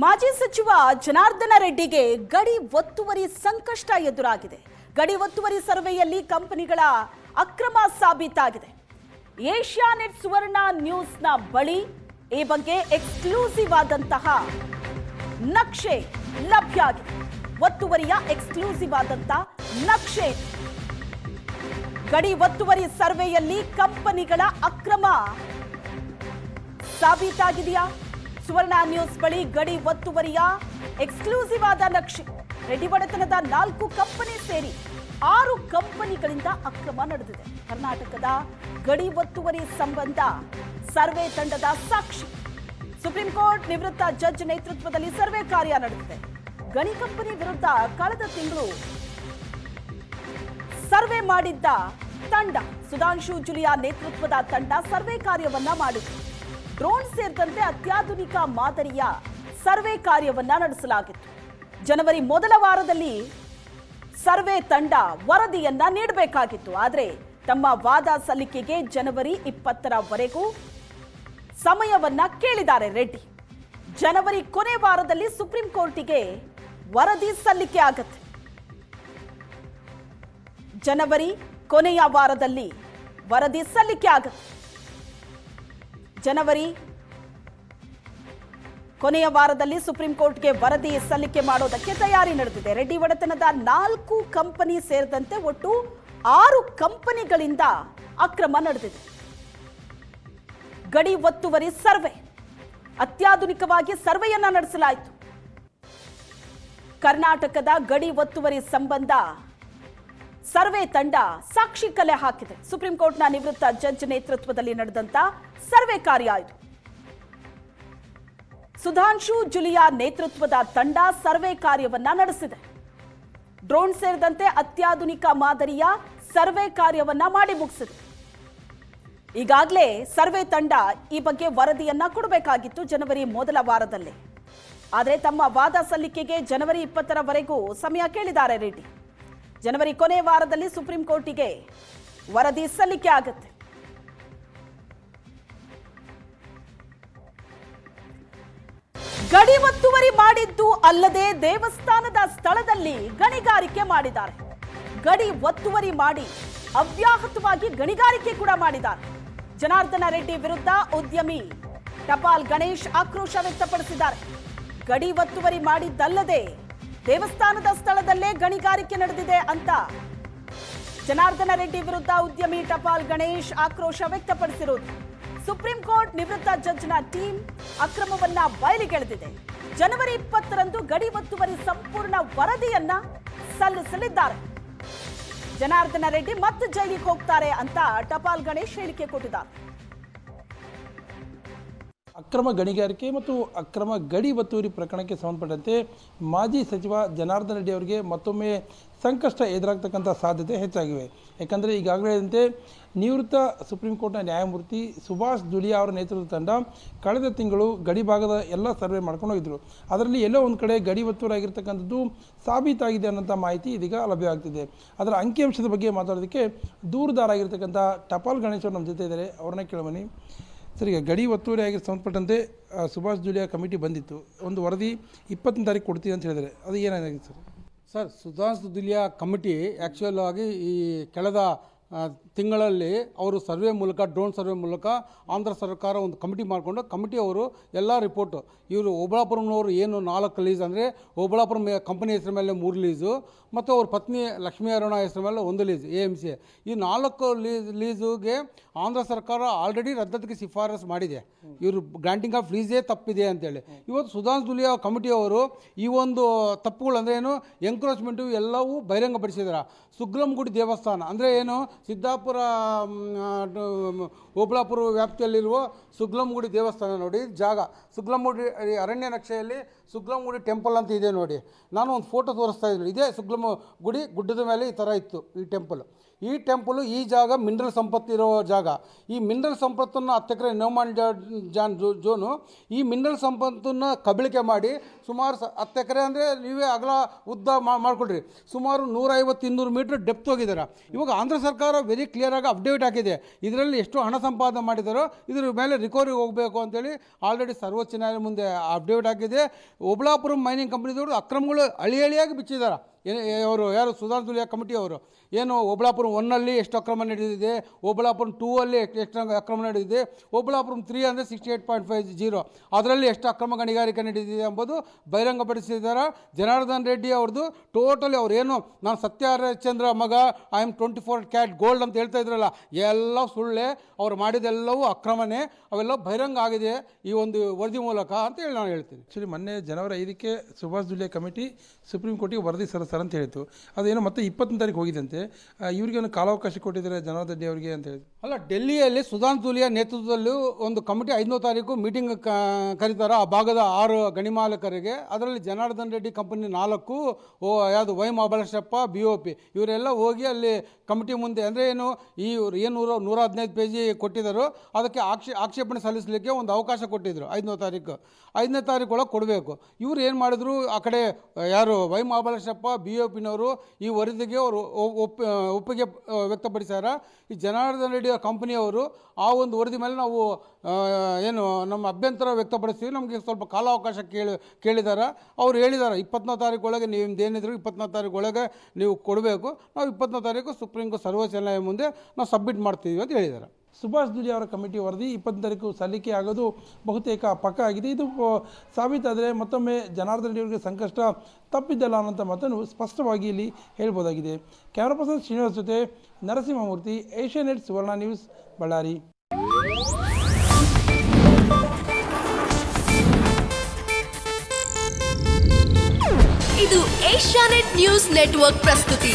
ಮಾಜಿ ಸಚಿವ ಜನಾರ್ದನ ರೆಡ್ಡಿಗೆ ಗಡಿ ಒತ್ತುವರಿ ಸಂಕಷ್ಟ ಎದುರಾಗಿದೆ. ಗಡಿ ಒತ್ತುವರಿ ಸರ್ವೆಯಲ್ಲಿ ಕಂಪನಿಗಳ ಅಕ್ರಮ ಸಾಬೀತಾಗಿದೆ. ಏಷ್ಯಾನೆಟ್ ಸುವರ್ಣ ನ್ಯೂಸ್ನ ಬಳಿ ಈ ಬಗ್ಗೆ ಎಕ್ಸ್ಕ್ಲೂಸಿವ್ ಆದಂತಹ ನಕ್ಷೆ ಲಭ್ಯ ಆಗಿದೆ. ಒತ್ತುವರಿಯ ಎಕ್ಸ್ಕ್ಲೂಸಿವ್ ಆದಂತಹ ನಕ್ಷೆ. ಗಡಿ ಒತ್ತುವರಿ ಸರ್ವೆಯಲ್ಲಿ ಕಂಪನಿಗಳ ಅಕ್ರಮ ಸಾಬೀತಾಗಿದೆಯಾ? ಸುವರ್ಣ ನ್ಯೂಸ್ ಬಳಿ ಗಡಿ ಒತ್ತುವರಿಯ ಎಕ್ಸ್ಕ್ಲೂಸಿವ್ ಆದ ನಕ್ಷೆ. ರೆಡ್ಡಿ ಒಡೆತನದ 4 ಕಂಪನಿ ಸೇರಿ 6 ಕಂಪನಿಗಳಿಂದ ಅಕ್ರಮ ನಡೆದಿದೆ. ಕರ್ನಾಟಕದ ಗಡಿ ಒತ್ತುವರಿ ಸಂಬಂಧ ಸರ್ವೆ ತಂಡದ ಸಾಕ್ಷಿ. ಸುಪ್ರೀಂ ಕೋರ್ಟ್ ನಿವೃತ್ತ ಜಡ್ಜ್ ನೇತೃತ್ವದಲ್ಲಿ ಸರ್ವೆ ಕಾರ್ಯ ನಡೆದಿದೆ. ಗಣಿ ಕಂಪನಿ ವಿರುದ್ಧ ಕಳೆದ ತಿಂಗಳು ಸರ್ವೆ ಮಾಡಿದ್ದ ತಂಡ, ಸುಧಾಂಶು ಜುಲಿಯಾ ನೇತೃತ್ವದ ತಂಡ ಸರ್ವೆ ಕಾರ್ಯವನ್ನ ಮಾಡಿತ್ತು. ಡ್ರೋನ್ ಸೇರಿದಂತೆ ಅತ್ಯಾಧುನಿಕ ಮಾದರಿಯ ಸರ್ವೆ ಕಾರ್ಯವನ್ನ ನಡೆಸಲಾಗಿತ್ತು. ಜನವರಿ ಮೊದಲ ವಾರದಲ್ಲಿ ಸರ್ವೆ ತಂಡ ವರದಿಯನ್ನ ನೀಡಬೇಕಾಗಿತ್ತು. ಆದರೆ ತಮ್ಮ ವಾದ ಸಲ್ಲಿಕೆಗೆ ಜನವರಿ 20ರವರೆಗೂ ಸಮಯವನ್ನ ಕೇಳಿದ್ದಾರೆ ರೆಡ್ಡಿ. ಜನವರಿ ಕೊನೆ ವಾರದಲ್ಲಿ ಸುಪ್ರೀಂ ಕೋರ್ಟಿಗೆ ವರದಿ ಸಲ್ಲಿಕೆ ಆಗತ್ತೆ. ಜನವರಿ ಕೊನೆಯ ವಾರದಲ್ಲಿ ವರದಿ ಸಲ್ಲಿಕೆ ಆಗತ್ತೆ. ಜನವರಿ ಕೊನೆಯ ವಾರದಲ್ಲಿ ಸುಪ್ರೀಂ ಕೋರ್ಟ್ಗೆ ವರದಿ ಸಲ್ಲಿಕೆ ಮಾಡೋದಕ್ಕೆ ತಯಾರಿ ನಡೆದಿದೆ. ರೆಡ್ಡಿ ಒಡೆತನದ 4 ಕಂಪನಿ ಸೇರಿದಂತೆ ಒಟ್ಟು 6 ಕಂಪನಿಗಳಿಂದ ಅಕ್ರಮ ನಡೆದಿದೆ. ಗಡಿ ಒತ್ತುವರಿ ಸರ್ವೆ ಅತ್ಯಾಧುನಿಕವಾಗಿ ಸರ್ವೆಯನ್ನ ನಡೆಸಲಾಯಿತು. ಕರ್ನಾಟಕದ ಗಡಿ ಒತ್ತುವರಿ ಸಂಬಂಧ ಸರ್ವೆ ತಂಡ ಸಾಕ್ಷಿ ಕಲೆ ಹಾಕಿದೆ. ಸುಪ್ರೀಂ ಕೋರ್ಟ್ನ ನಿವೃತ್ತ ಜಡ್ಜ್ ನೇತೃತ್ವದಲ್ಲಿ ನಡೆದಂತ ಸರ್ವೆ ಕಾರ್ಯ ಇದು. ಸುಧಾಂಶು ಜುಲಿಯಾ ನೇತೃತ್ವದ ತಂಡ ಸರ್ವೆ ಕಾರ್ಯವನ್ನ ನಡೆಸಿದೆ. ಡ್ರೋನ್ ಸೇರಿದಂತೆ ಅತ್ಯಾಧುನಿಕ ಮಾದರಿಯ ಸರ್ವೆ ಕಾರ್ಯವನ್ನ ಮಾಡಿ ಮುಗಿಸಿದೆ. ಈಗಾಗಲೇ ಸರ್ವೆ ತಂಡ ಈ ಬಗ್ಗೆ ವರದಿಯನ್ನ ಕೊಡಬೇಕಾಗಿತ್ತು ಜನವರಿ ಮೊದಲ ವಾರದಲ್ಲೇ. ಆದರೆ ತಮ್ಮ ವಾದ ಸಲ್ಲಿಕೆಗೆ ಜನವರಿ 20ರವರೆಗೂ ಸಮಯ ಕೇಳಿದ್ದಾರೆ ರೆಡ್ಡಿ. ಜನವರಿ ಕೊನೆ ವಾರದಲ್ಲಿ ಸುಪ್ರೀಂ ಕೋರ್ಟಿಗೆ ವರದಿ ಸಲ್ಲಿಕೆ ಆಗುತ್ತೆ. ಗಡಿ ಒತ್ತುವರಿ ಮಾಡಿದ್ದು ಅಲ್ಲದೆ ದೇವಸ್ಥಾನದ ಸ್ಥಳದಲ್ಲಿ ಗಣಿಗಾರಿಕೆ ಮಾಡಿದ್ದಾರೆ. ಗಡಿ ಒತ್ತುವರಿ ಮಾಡಿ ಅವ್ಯಾಹತವಾಗಿ ಗಣಿಗಾರಿಕೆ ಕೂಡ ಮಾಡಿದ್ದಾರೆ. ಜನಾರ್ದನ ರೆಡ್ಡಿ ವಿರುದ್ಧ ಉದ್ಯಮಿ ಟಪಾಲ್ ಗಣೇಶ್ ಆಕ್ರೋಶ ವ್ಯಕ್ತಪಡಿಸಿದ್ದಾರೆ. ಗಡಿ ಒತ್ತುವರಿ ಮಾಡಿದ್ದಲ್ಲದೆ ದೇವಸ್ಥಾನದ ಸ್ಥಳದಲ್ಲೇ ಗಣಿಗಾರಿಕೆ ನಡೆದಿದೆ ಅಂತ ಜನಾರ್ದನ ರೆಡ್ಡಿ ವಿರುದ್ಧ ಉದ್ಯಮಿ ಟಪಾಲ್ ಗಣೇಶ್ ಆಕ್ರೋಶ ವ್ಯಕ್ತಪಡಿಸಿರುವುದು. ಸುಪ್ರೀಂ ಕೋರ್ಟ್ ನಿವೃತ್ತ ಜಡ್ಜ್ನ ಟೀಮ್ ಅಕ್ರಮವನ್ನ ಬಯಲಿಗೆಳೆದಿದೆ. ಜನವರಿ 20ರಂದು ಗಡಿ ಒತ್ತುವರಿ ಸಂಪೂರ್ಣ ವರದಿಯನ್ನ ಸಲ್ಲಿಸಲಿದ್ದಾರೆ. ಜನಾರ್ದನ ರೆಡ್ಡಿ ಮತ್ತೆ ಜೈಲಿಗೆ ಹೋಗ್ತಾರೆ ಅಂತ ಟಪಾಲ್ ಗಣೇಶ್ ಹೇಳಿಕೆ ಕೊಟ್ಟಿದ್ದಾರೆ. ಅಕ್ರಮ ಗಣಿಗಾರಿಕೆ ಮತ್ತು ಅಕ್ರಮ ಗಡಿ ಒತ್ತುವರಿ ಪ್ರಕರಣಕ್ಕೆ ಸಂಬಂಧಪಟ್ಟಂತೆ ಮಾಜಿ ಸಚಿವ ಜನಾರ್ದನ ರೆಡ್ಡಿ ಅವರಿಗೆ ಮತ್ತೊಮ್ಮೆ ಸಂಕಷ್ಟ ಎದುರಾಗ್ತಕ್ಕಂಥ ಸಾಧ್ಯತೆ ಹೆಚ್ಚಾಗಿವೆ. ಯಾಕಂದರೆ ಈಗಾಗಲೇ ನಿವೃತ್ತ ಸುಪ್ರೀಂ ಕೋರ್ಟ್ನ ನ್ಯಾಯಮೂರ್ತಿ ಸುಭಾಷ್ ಜುಲಿಯಾ ಅವರ ನೇತೃತ್ವದ ತಂಡ ಕಳೆದ ತಿಂಗಳು ಗಡಿ ಭಾಗದ ಎಲ್ಲ ಸರ್ವೆ ಮಾಡ್ಕೊಂಡು ಹೋಗಿದ್ರು. ಅದರಲ್ಲಿ ಎಲ್ಲೋ ಒಂದು ಕಡೆ ಗಡಿ ಒತ್ತುವರಿ ಆಗಿರ್ತಕ್ಕಂಥದ್ದು ಸಾಬೀತಾಗಿದೆ ಅನ್ನೋಂಥ ಮಾಹಿತಿ ಇದೀಗ ಲಭ್ಯವಾಗ್ತಿದೆ. ಅದರ ಅಂಕಿಅಂಶದ ಬಗ್ಗೆ ಮಾತಾಡೋದಕ್ಕೆ ದೂರದಾರಾಗಿರ್ತಕ್ಕಂಥ ಟಪಾಲ್ ಗಣೇಶ್ ಅವರು ನಮ್ಮ ಜೊತೆ ಇದ್ದಾರೆ. ಅವ್ರನ್ನ ಕೇಳಬನ್ನಿ ಸರ್. ಈಗ ಗಡಿ ಒತ್ತುವರಿ ಆಗಿ ಸಂಬಂಧಪಟ್ಟಂತೆ ಸುಭಾಷ್ ಜುಲಿಯಾ ಕಮಿಟಿ ಬಂದಿತ್ತು, ಒಂದು ವರದಿ 20ನೇ ತಾರೀಕು ಕೊಡ್ತೀವಿ ಅಂತ ಹೇಳಿದರೆ ಅದು ಏನಾಗಿದೆ ಸರ್? ಸರ್, ಸುಭಾಷ್ ಜುಲಿಯಾ ಕಮಿಟಿ ಆ್ಯಕ್ಚುಯಲ್ ಆಗಿ ಈ ಕಳೆದ ತಿಂಗಳಲ್ಲಿ ಅವರು ಸರ್ವೆ ಮೂಲಕ, ಡ್ರೋನ್ ಸರ್ವೆ ಮೂಲಕ ಆಂಧ್ರ ಸರ್ಕಾರ ಒಂದು ಕಮಿಟಿ ಮಾಡಿಕೊಂಡು ಕಮಿಟಿಯವರು ಎಲ್ಲ ರಿಪೋರ್ಟು, ಇವರು ಓಬಳಾಪುರಂನವರು ಏನು 4 ಲೀಸ್ ಅಂದರೆ ಓಬಳಾಪುರಂ ಕಂಪನಿ ಹೆಸರ ಮೇಲೆ 3 ಲೀಸು ಮತ್ತು ಅವ್ರ ಪತ್ನಿ ಲಕ್ಷ್ಮೀ ಅರುಣ ಹೆಸರ ಮೇಲೆ 1 ಲೀಸ್ AMC. ಈ 4 ಲೀಸುಗೆ ಆಂಧ್ರ ಸರ್ಕಾರ ಆಲ್ರೆಡಿ ರದ್ದತಿಗೆ ಶಿಫಾರಸು ಮಾಡಿದೆ. ಇವರು ಗ್ರಾಂಟಿಂಗ್ ಆಫ್ ಲೀಸೇ ತಪ್ಪಿದೆ ಅಂತೇಳಿ. ಇವತ್ತು ಸುಧಾಂಶು ಜುಲಿಯಾ ಕಮಿಟಿಯವರು ಈ ಒಂದು ತಪ್ಪುಗಳು ಅಂದರೆ ಏನು, ಎಂಕ್ರೋಚ್ಮೆಂಟು ಎಲ್ಲವೂ ಬಹಿರಂಗಪಡಿಸಿದ್ದಾರೆ. ಸುಗ್ಲಂಗುಡಿ ದೇವಸ್ಥಾನ ಅಂದರೆ ಏನು, ಸಿದ್ದಾಪುರ ಓಬಳಾಪುರ ವ್ಯಾಪ್ತಿಯಲ್ಲಿರುವ ಸುಗ್ಲಂಗುಡಿ ದೇವಸ್ಥಾನ ನೋಡಿ ಜಾಗ. ಸುಗ್ಲಂಗುಡಿ ಅರಣ್ಯ ನಕ್ಷೆಯಲ್ಲಿ ಸುಗ್ಲಂಗುಡಿ ಟೆಂಪಲ್ ಅಂತ ಇದೆ ನೋಡಿ. ನಾನು ಒಂದು ಫೋಟೋ ತೋರಿಸ್ತಾ ಇದ್ದೀನಿ. ಇದೇ ಸುಗ್ಲಂಗುಡಿ ಗುಡ್ಡದ ಮೇಲೆ ಈ ಥರ ಇತ್ತು ಈ ಟೆಂಪಲ್. ಈ ಟೆಂಪಲು, ಈ ಜಾಗ ಮಿನರಲ್ ಸಂಪತ್ತಿರೋ ಜಾಗ. ಈ ಮಿನರಲ್ ಸಂಪತ್ತನ್ನು 10 ಎಕರೆ ನೋಮಾನ್ ಜೋನು ಈ ಮಿನರಲ್ ಸಂಪತ್ತನ್ನು ಕಬಳಿಕೆ ಮಾಡಿ ಸುಮಾರು 10 ಎಕರೆ ಅಂದರೆ ನೀವೇ ಅಗಲ ಉದ್ದ ಮಾಡ್ಕೊಳ್ರಿ, ಸುಮಾರು 150-200 ಮೀಟ್ರ್ ಡೆಪ್ತ್ ಹೋಗಿದ್ದಾರೆ. ಇವಾಗ ಆಂಧ್ರ ಸರ್ಕಾರ ಸರ್ಕಾರ ವೆರಿ ಕ್ಲಿಯರಾಗಿ ಅಪ್ಡೇಟ್ ಹಾಕಿದೆ. ಇದರಲ್ಲಿ ಎಷ್ಟು ಹಣ ಸಂಪಾದನೆ ಮಾಡಿದಾರೋ ಇದ್ರ ಮೇಲೆ ರಿಕವರಿ ಹೋಗಬೇಕು ಅಂತೇಳಿ ಆಲ್ರೆಡಿ ಸರ್ವೋಚ್ಚ ನ್ಯಾಯಾಲಯ ಮುಂದೆ ಅಪ್ಡೇಟ್ ಹಾಕಿದೆ. ಓಬಳಾಪುರಂ ಮೈನಿಂಗ್ ಕಂಪ್ನಿದವರು ಅಕ್ರಮಗಳು ಅಳಿಯಾಗಿ ಬಿಚ್ಚಿದ್ದಾರೆ. ಅವರು ಯಾರು ಸುಧಾಂಶು ದುಲಿಯಾ ಕಮಿಟಿಯವರು ಏನು ಓಬಳಾಪುರಂ 1 ಎಷ್ಟು ಅಕ್ರಮ ನಡೆದಿದೆ, ಓಬಳಾಪುರಂ 2 ಎಷ್ಟು ಅಕ್ರಮ ನಡೆದಿದೆ, ಓಬಳಾಪುರಂ 3 ಅಂದರೆ 68.50 ಅದರಲ್ಲಿ ಎಷ್ಟು ಅಕ್ರಮ ಗಣಿಗಾರಿಕೆ ನಡೆದಿದೆ ಎಂಬುದು ಬಹಿರಂಗಪಡಿಸಿದ್ದಾರೆ. ಜನಾರ್ದನ್ ರೆಡ್ಡಿ ಅವ್ರದ್ದು ಟೋಟಲಿ ಅವ್ರು ಏನು ನಾನು ಸತ್ಯ ಹರಿಶ್ಚಂದ್ರ ಮಗ ಐ ಆಮ್ 24 ಕ್ಯಾಟ್ ಗೋಲ್ಡ್ ಅಂತ ಹೇಳ್ತಾ ಇದ್ರಲ್ಲ, ಎಲ್ಲ ಸುಳ್ಳೆ. ಅವ್ರು ಮಾಡಿದೆಲ್ಲವೂ ಅಕ್ರಮನೇ, ಅವೆಲ್ಲ ಬಹಿರಂಗ ಆಗಿದೆ ಈ ಒಂದು ವರದಿ ಮೂಲಕ ಅಂತ ಹೇಳಿ ನಾನು ಹೇಳ್ತೀನಿ. ಆ್ಯಕ್ಚುಲಿ ಮೊನ್ನೆ ಜನವರಿ 5ಕ್ಕೆ ಸುಭಾಷ್ ದುಲಿಯಾ ಕಮಿಟಿ ಸುಪ್ರೀಂ ಕೋರ್ಟಿಗೆ ವರದಿ ಸಲ್ಲಿಸ್ತಾರೆ ಅಂತ ಹೇಳಿತ್ತು. ಅದೇನೋ ಮತ್ತೆ 20ನೇ ತಾರೀಕು ಹೋಗಿದಂತೆ. ಇವರಿಗೆ ಒಂದು ಕಾಲಾವಕಾಶ ಕೊಟ್ಟಿದ್ದಾರೆ ಜನಾರ್ದನ್ ರೆಡ್ಡಿ ಅವರಿಗೆ ಅಂತ ಹೇಳಿ. ಅಲ್ಲ, ಡೆಲ್ಲಿಯಲ್ಲಿ ಸುಧಾಂಶು ದುಲಿಯಾ ನೇತೃತ್ವದಲ್ಲಿ ಒಂದು ಕಮಿಟಿ 5ನೇ ತಾರೀಕು ಮೀಟಿಂಗ್ ಕರೀತಾರೆ ಆ ಭಾಗದ 6 ಗಣಿ ಮಾಲೀಕರಿಗೆ. ಅದರಲ್ಲಿ ಜನಾರ್ದನ್ ರೆಡ್ಡಿ ಕಂಪನಿ 4, ಯಾವುದು ವೈ ಮಹಾಬಲೇಶಪ್ಪ, BOP ಇವರೆಲ್ಲ ಹೋಗಿ ಅಲ್ಲಿ ಕಮಿಟಿ ಮುಂದೆ ಅಂದರೆ ಏನು ಈ 115 ಪೇಜಿ ಕೊಟ್ಟಿದ್ದರು, ಅದಕ್ಕೆ ಆಕ್ಷೇಪಣೆ ಸಲ್ಲಿಸಲಿಕ್ಕೆ ಒಂದು ಅವಕಾಶ ಕೊಟ್ಟಿದ್ದರು 5ನೇ ತಾರೀಕು. 5ನೇ ತಾರೀಕು ಒಳಗೆ ಕೊಡಬೇಕು. ಇವ್ರು ಏನು ಮಾಡಿದ್ರು, ಆ ಕಡೆ ಯಾರು ವೈ ಮಹಾಬಲೇಶಪ್ಪ BOPನವರು ಈ ವರದಿಗೆ ಅವರು ಒಪ್ಪಿಗೆ ವ್ಯಕ್ತಪಡಿಸ್ಯಾರ. ಈ ಜನಾರ್ದನ್ ರೆಡ್ಡಿ ಕಂಪನಿಯವರು ಆ ಒಂದು ವರದಿ ಮೇಲೆ ನಾವು ಏನು ನಮ್ಮ ಅಭ್ಯಂತರ ವ್ಯಕ್ತಪಡಿಸ್ತೀವಿ, ನಮಗೆ ಸ್ವಲ್ಪ ಕಾಲಾವಕಾಶ ಕೇಳಿದ್ದಾರೆ. ಅವ್ರು ಹೇಳಿದ್ದಾರೆ 20ನೇ ತಾರೀಕು ಒಳಗೆ ನಿಮ್ದು ಏನಿದ್ರು 20ನೇ ತಾರೀಕು ಒಳಗೆ ನೀವು ಕೊಡಬೇಕು, ನಾವು 20ನೇ ತಾರೀಕು ಸುಪ್ರೀಂ ಕೋರ್ಟ್ ಸರ್ವೋಚ್ಚ ನ್ಯಾಯಾಲಯ ಮುಂದೆ ನಾವು ಸಬ್ಮಿಟ್ ಮಾಡ್ತೀವಿ ಅಂತ ಹೇಳಿದ್ದಾರೆ. ಸುಭಾಷ್ ದುಲಿಯಾ ಅವರ ಕಮಿಟಿ ವರದಿ 20ನೇ ತಾರೀಕು ಸಲ್ಲಿಕೆ ಆಗೋದು ಬಹುತೇಕ ಪಕ್ಕ ಆಗಿದೆ. ಇದು ಸಾಬೀತಾದರೆ ಮತ್ತೊಮ್ಮೆ ಜನಾರ್ದನ್ ರೆಡ್ಡಿ ಅವರಿಗೆ ಸಂಕಷ್ಟ ತಪ್ಪಿದ್ದಲ್ಲ ಅನ್ನೋಂಥ ಮಾತನ್ನು ಸ್ಪಷ್ಟವಾಗಿ ಇಲ್ಲಿ ಹೇಳ್ಬೋದಾಗಿದೆ. ಕ್ಯಾಮರಾ ಪರ್ಸನ್ ಶ್ರೀನಿವಾಸ್ ಜೊತೆ ನರಸಿಂಹಮೂರ್ತಿ, ಏಷ್ಯಾನೆಟ್ ಸುವರ್ಣ ನ್ಯೂಸ್, ಬಳ್ಳಾರಿ. ಇದು ಏಷ್ಯಾನೆಟ್ ನ್ಯೂಸ್ ನೆಟ್ವರ್ಕ್ ಪ್ರಸ್ತುತಿ.